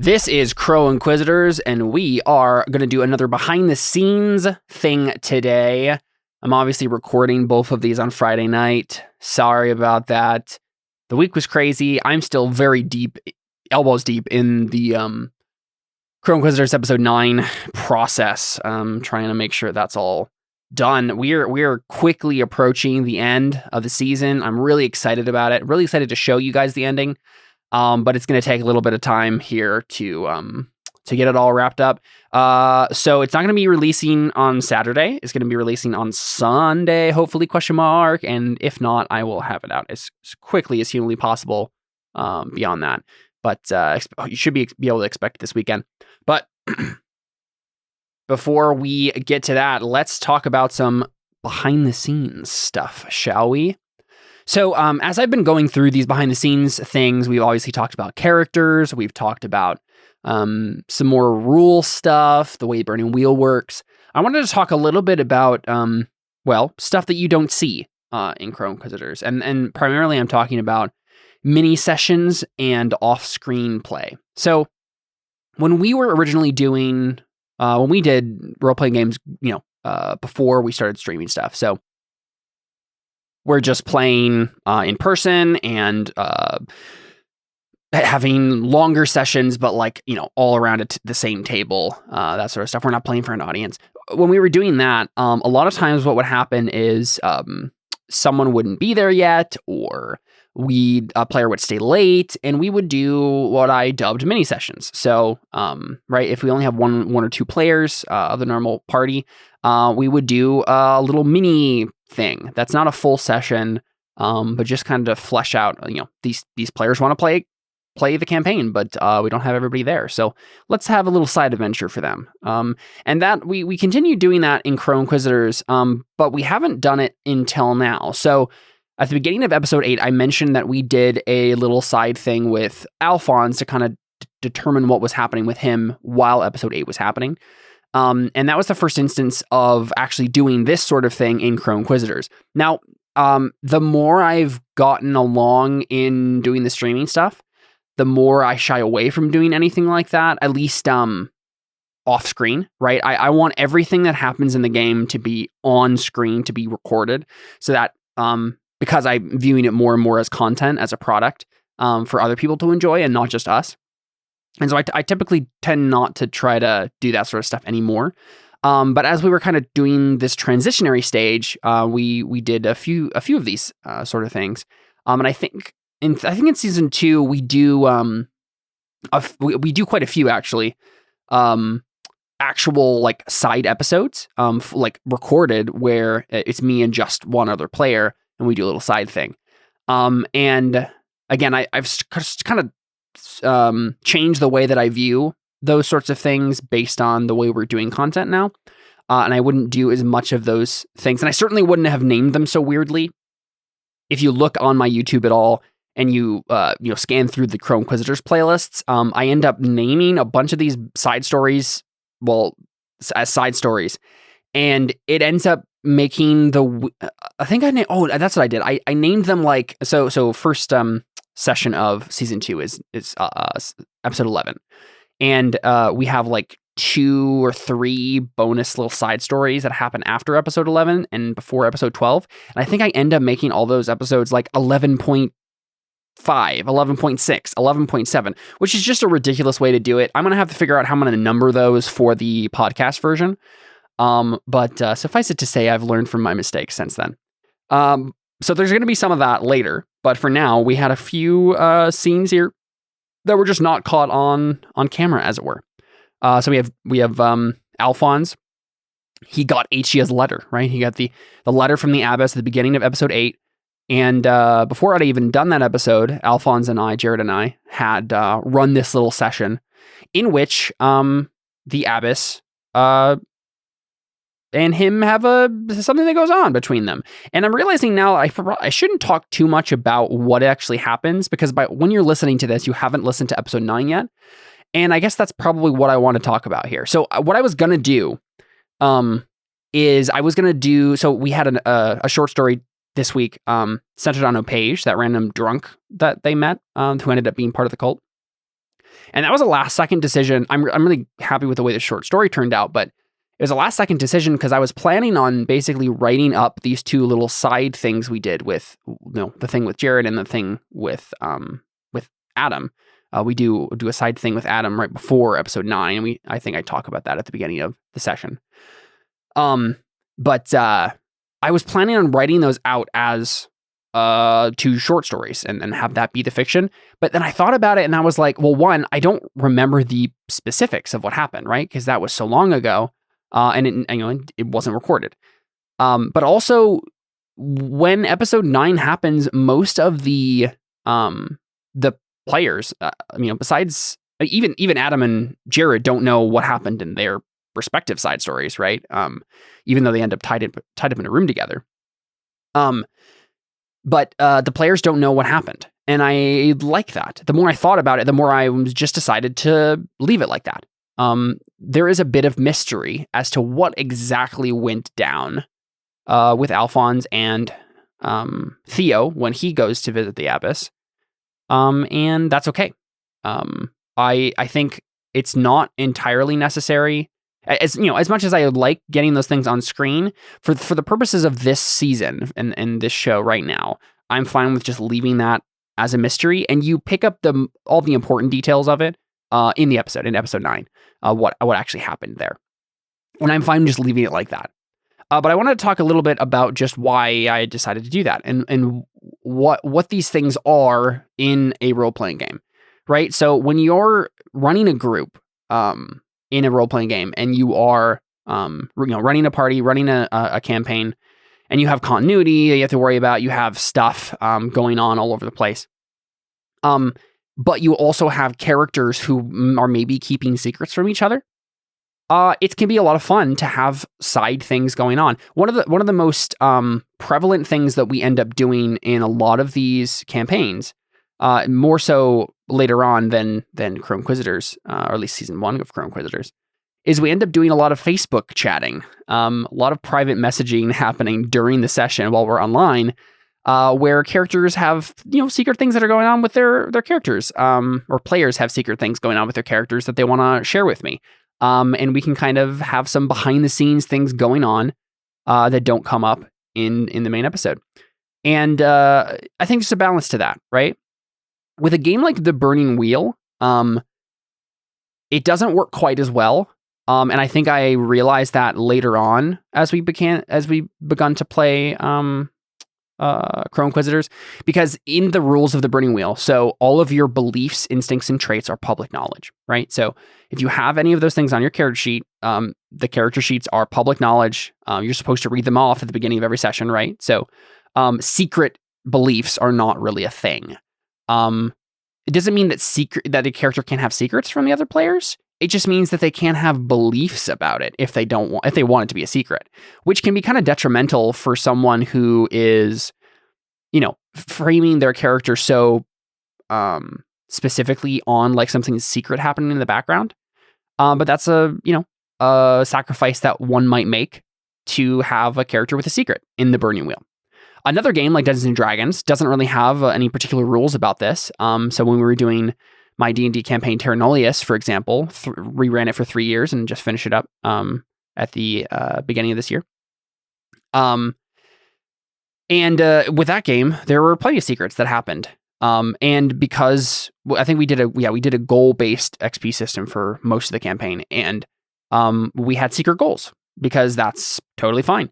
This is Crow Inquisitors, and we are going to do another behind-the-scenes thing today. I'm obviously recording both of these on Friday night. Sorry about that. The week was crazy. I'm still very deep, elbows deep in the Crow Inquisitors episode 9 process. Trying to make sure that's all done. We're quickly approaching the end of the season. I'm really excited about it. Really excited to show you guys the ending. But it's going to take a little bit of time here to get it all wrapped up. So it's not going to be releasing on Saturday. It's going to be releasing on Sunday, hopefully, ? And if not, I will have it out as quickly as humanly possible beyond that. But you should be able to expect it this weekend. But before we get to that, let's talk about some behind-the-scenes stuff, shall we? So as I've been going through these behind-the-scenes things, we've obviously talked about characters. We've talked about some more rule stuff, the way Burning Wheel works. I wanted to talk a little bit about, stuff that you don't see in Crow Inquisitors. And primarily I'm talking about mini sessions and off-screen play. So when we were originally doing, when we did role-playing games, before we started streaming stuff. So we're just playing in person and having longer sessions, but all around the same table, that sort of stuff. We're not playing for an audience. When we were doing that, a lot of times what would happen is someone wouldn't be there yet, or a player would stay late, and we would do what I dubbed mini sessions. So, if we only have one or two players of the normal party, we would do a little mini thing that's not a full session, but just kind of flesh out, these players want to play the campaign, but we don't have everybody there, so let's have a little side adventure for them. And that we continue doing that in Crow Inquisitors, but we haven't done it until now. So at the beginning of episode 8, I mentioned that we did a little side thing with Alphonse to kind of determine what was happening with him while episode 8 was happening. And that was the first instance of actually doing this sort of thing in Crow Inquisitors. Now, the more I've gotten along in doing the streaming stuff, the more I shy away from doing anything like that, at least off screen, right? I want everything that happens in the game to be on screen, to be recorded, so that because I'm viewing it more and more as content, as a product for other people to enjoy and not just us. And so I typically tend not to try to do that sort of stuff anymore. But as we were kind of doing this transitionary stage, we did a few of these sort of things. And I think in season 2 we do we do quite a few actually, actual side episodes, recorded, where it's me and just one other player, and we do a little side thing. And again, I've kind of change the way that I view those sorts of things based on the way we're doing content now. And I wouldn't do as much of those things. And I certainly wouldn't have named them so weirdly. If you look on my YouTube at all and you scan through the Crow Inquisitors playlists, I end up naming a bunch of these side stories, as side stories. And it ends up making that's what I did. I named them so first session of season 2 is episode 11, and we have 2 or 3 bonus little side stories that happen after episode 11 and before episode 12, and I think I end up making all those episodes 11.5, 11.6, 11.7, which is just a ridiculous way to do it. I'm gonna have to figure out how I'm gonna number those for the podcast version, but suffice it to say, I've learned from my mistakes since then. So there's going to be some of that later, but for now, we had a few scenes here that were just not caught on camera, as it were. So we have Alphonse. He got Achia's letter, right? He got the letter from the Abbess at the beginning of episode 8, and before I'd even done that episode, Alphonse and I, Jared and I, had run this little session in which the Abbess and him have something that goes on between them. And I'm realizing now I shouldn't talk too much about what actually happens, because when you're listening to this, you haven't listened to episode 9 yet. And I guess that's probably what I want to talk about here. So what I was going to do so we had a short story this week centered on Opage, that random drunk that they met, who ended up being part of the cult. And that was a last second decision. I'm really happy with the way the short story turned out, but it was a last second decision because I was planning on basically writing up these two little side things we did with, the thing with Jared and the thing with Adam. We do a side thing with Adam right before episode 9. And I think I talk about that at the beginning of the session. But I was planning on writing those out as 2 short stories and have that be the fiction. But then I thought about it and I was like, well, one, I don't remember the specifics of what happened, right? Because that was so long ago, and it wasn't recorded. But also, when episode 9 happens, most of the players, besides even Adam and Jared, don't know what happened in their respective side stories, right? Even though they end up tied up in a room together. But the players don't know what happened. And I like that. The more I thought about it, the more I just decided to leave it like that. There is a bit of mystery as to what exactly went down with Alphonse and Theo when he goes to visit the Abyss. And that's okay. I think it's not entirely necessary. As much as I like getting those things on screen, for the purposes of this season and this show right now, I'm fine with just leaving that as a mystery, and you pick up all the important details of it in episode 9, what actually happened there, and I'm fine just leaving it like that. But I wanted to talk a little bit about just why I decided to do that and what these things are in a role playing game, right? So when you're running a group, in a role-playing game, and you are, running a party, running a campaign, and you have continuity you have to worry about, you have stuff going on all over the place. But you also have characters who are maybe keeping secrets from each other. It can be a lot of fun to have side things going on. One of the most prevalent things that we end up doing in a lot of these campaigns, more so later on than Crow Inquisitors, or at least season 1 of Crow Inquisitors, is we end up doing a lot of Facebook chatting, a lot of private messaging happening during the session while we're online, where characters have secret things that are going on with their characters, or players have secret things going on with their characters that they want to share with me, and we can kind of have some behind the scenes things going on that don't come up in the main episode, and I think there's a balance to that, right? With a game like The Burning Wheel, it doesn't work quite as well. And I think I realized that later on as we begun to play Crow Inquisitors, because in the rules of The Burning Wheel, so all of your beliefs, instincts, and traits are public knowledge, right? So if you have any of those things on your character sheet, the character sheets are public knowledge. You're supposed to read them off at the beginning of every session, right? So secret beliefs are not really a thing. It doesn't mean that a character can't have secrets from the other players. It just means that they can't have beliefs about it if they want it to be a secret, which can be kind of detrimental for someone who is, framing their character so specifically on like something secret happening in the background. But that's a sacrifice that one might make to have a character with a secret in The Burning Wheel. Another game like Dungeons & Dragons doesn't really have any particular rules about this. So when we were doing my D&D campaign Terra Nullius, for example, reran it for 3 years and just finished it up at the beginning of this year. And with that game, there were plenty of secrets that happened. And because I think we did a goal-based XP system for most of the campaign, and we had secret goals because that's totally fine.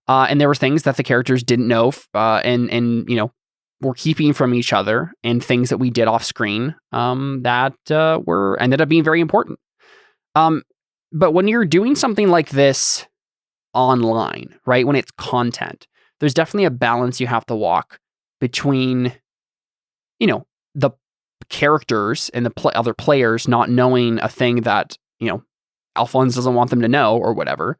And there were things that the characters didn't know, and were keeping from each other, and things that we did off screen that ended up being very important. But when you're doing something like this online, right, when it's content, there's definitely a balance you have to walk between, the characters and the other players not knowing a thing that, Alphonse doesn't want them to know or whatever,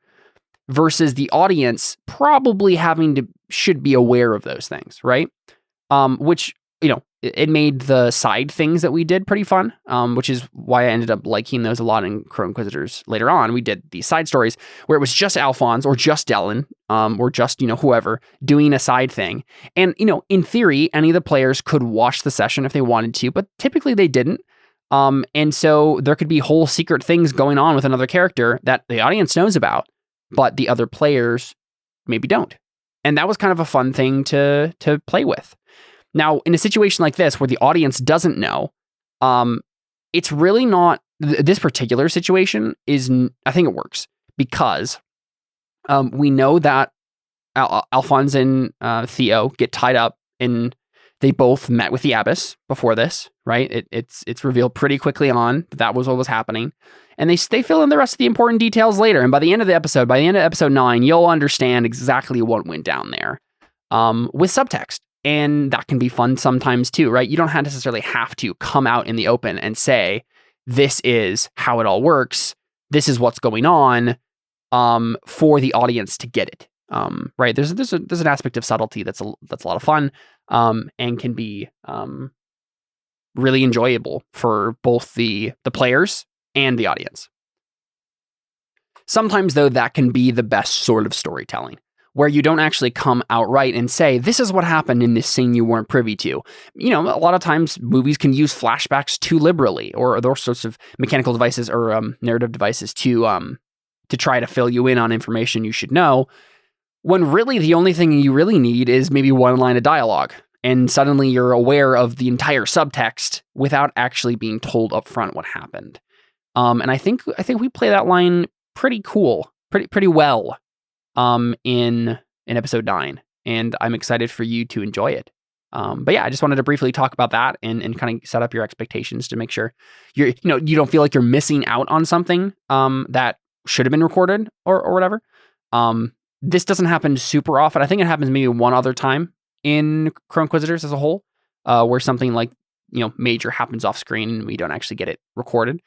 versus the audience probably should be aware of those things, right? Which, it made the side things that we did pretty fun, which is why I ended up liking those a lot in Crow Inquisitors later on. We did these side stories where it was just Alphonse or just Dylan, or just, whoever doing a side thing. And, in theory, any of the players could watch the session if they wanted to, but typically they didn't. And so there could be whole secret things going on with another character that the audience knows about, but the other players maybe don't. And that was kind of a fun thing to play with. Now, in a situation like this where the audience doesn't know, it's really not, this particular situation I think it works because we know that Alphonse and Theo get tied up and they both met with the Abbess before this, right? It's revealed pretty quickly on that was what was happening. And they fill in the rest of the important details later. And by the end of episode 9, you'll understand exactly what went down there with subtext. And that can be fun sometimes too, right? You don't necessarily have to come out in the open and say, this is how it all works. This is what's going on for the audience to get it. Right? There's an aspect of subtlety that's a lot of fun and can be really enjoyable for both the players and the audience. Sometimes, though, that can be the best sort of storytelling, where you don't actually come outright and say, this is what happened in this scene you weren't privy to. You know, a lot of times movies can use flashbacks too liberally, or those sorts of mechanical devices or narrative devices to try to fill you in on information you should know, when really the only thing you really need is maybe one line of dialogue. And suddenly you're aware of the entire subtext without actually being told up front what happened. And I think we play that line pretty well in episode 9. And I'm excited for you to enjoy it. But yeah, I just wanted to briefly talk about that and kind of set up your expectations to make sure you don't feel like you're missing out on something that should have been recorded or whatever. This doesn't happen super often. I think it happens maybe one other time in Crow Inquisitors as a whole, where something like, major happens off screen and we don't actually get it recorded.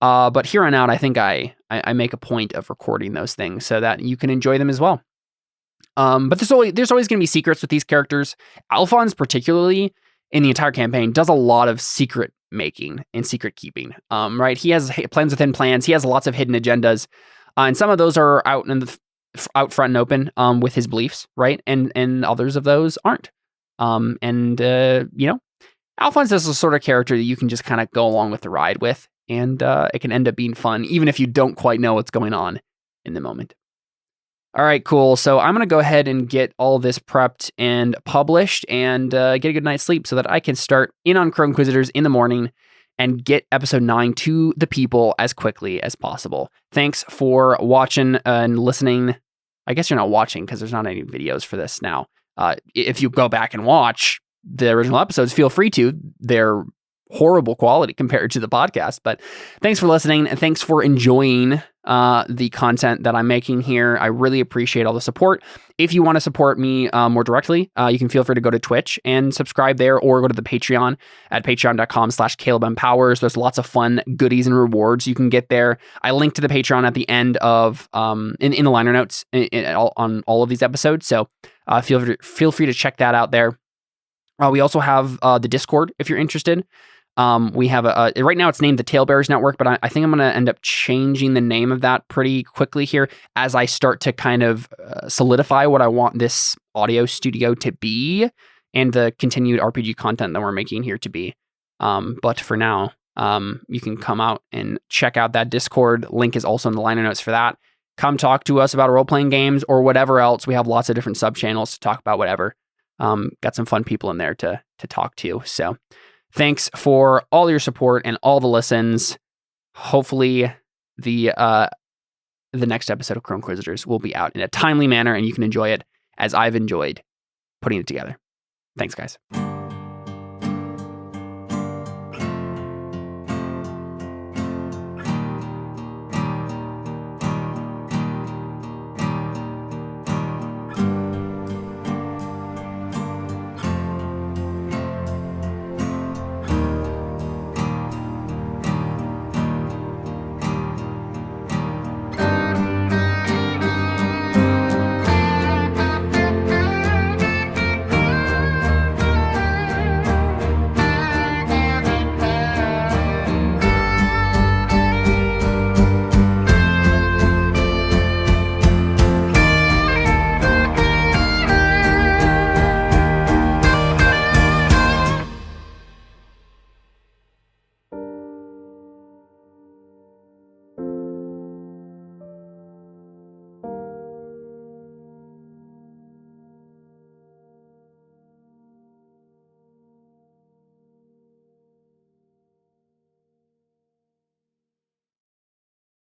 But here on out, I think I make a point of recording those things so that you can enjoy them as well. But there's always going to be secrets with these characters. Alphonse, particularly in the entire campaign, does a lot of secret making and secret keeping. Right? He has plans within plans. He has lots of hidden agendas, and some of those are out front and open with his beliefs, right? And others of those aren't. Alphonse is the sort of character that you can just kind of go along with the ride with, and it can end up being fun, even if you don't quite know what's going on in the moment. All right, cool. So I'm going to go ahead and get all this prepped and published and get a good night's sleep so that I can start in on Crow Inquisitors in the morning and get episode 9 to the people as quickly as possible. Thanks for watching and listening. I guess you're not watching because there's not any videos for this now. If you go back and watch the original episodes, feel free to. They're horrible quality compared to the podcast. But thanks for listening and thanks for enjoying the content that I'm making here. I really appreciate all the support. If you want to support me more directly, you can feel free to go to Twitch and subscribe there, or go to the Patreon at patreon.com/CalebMPowers. There's lots of fun goodies and rewards you can get there. I link to the Patreon at the end of in the liner notes on all of these episodes. So feel free to check that out there. We also have the Discord if you're interested. We have right now it's named the Talebearers Network, but I think I'm going to end up changing the name of that pretty quickly here as I start to kind of solidify what I want this audio studio to be and the continued RPG content that we're making here to be. But for now, you can come out and check out that Discord. Link is also in the liner notes for that. Come talk to us about role-playing games or whatever else. We have lots of different sub-channels to talk about whatever. Got some fun people in there to talk to. So thanks for all your support and all the listens. Hopefully the next episode of Crow Inquisitors will be out in a timely manner and you can enjoy it as I've enjoyed putting it together. Thanks, guys.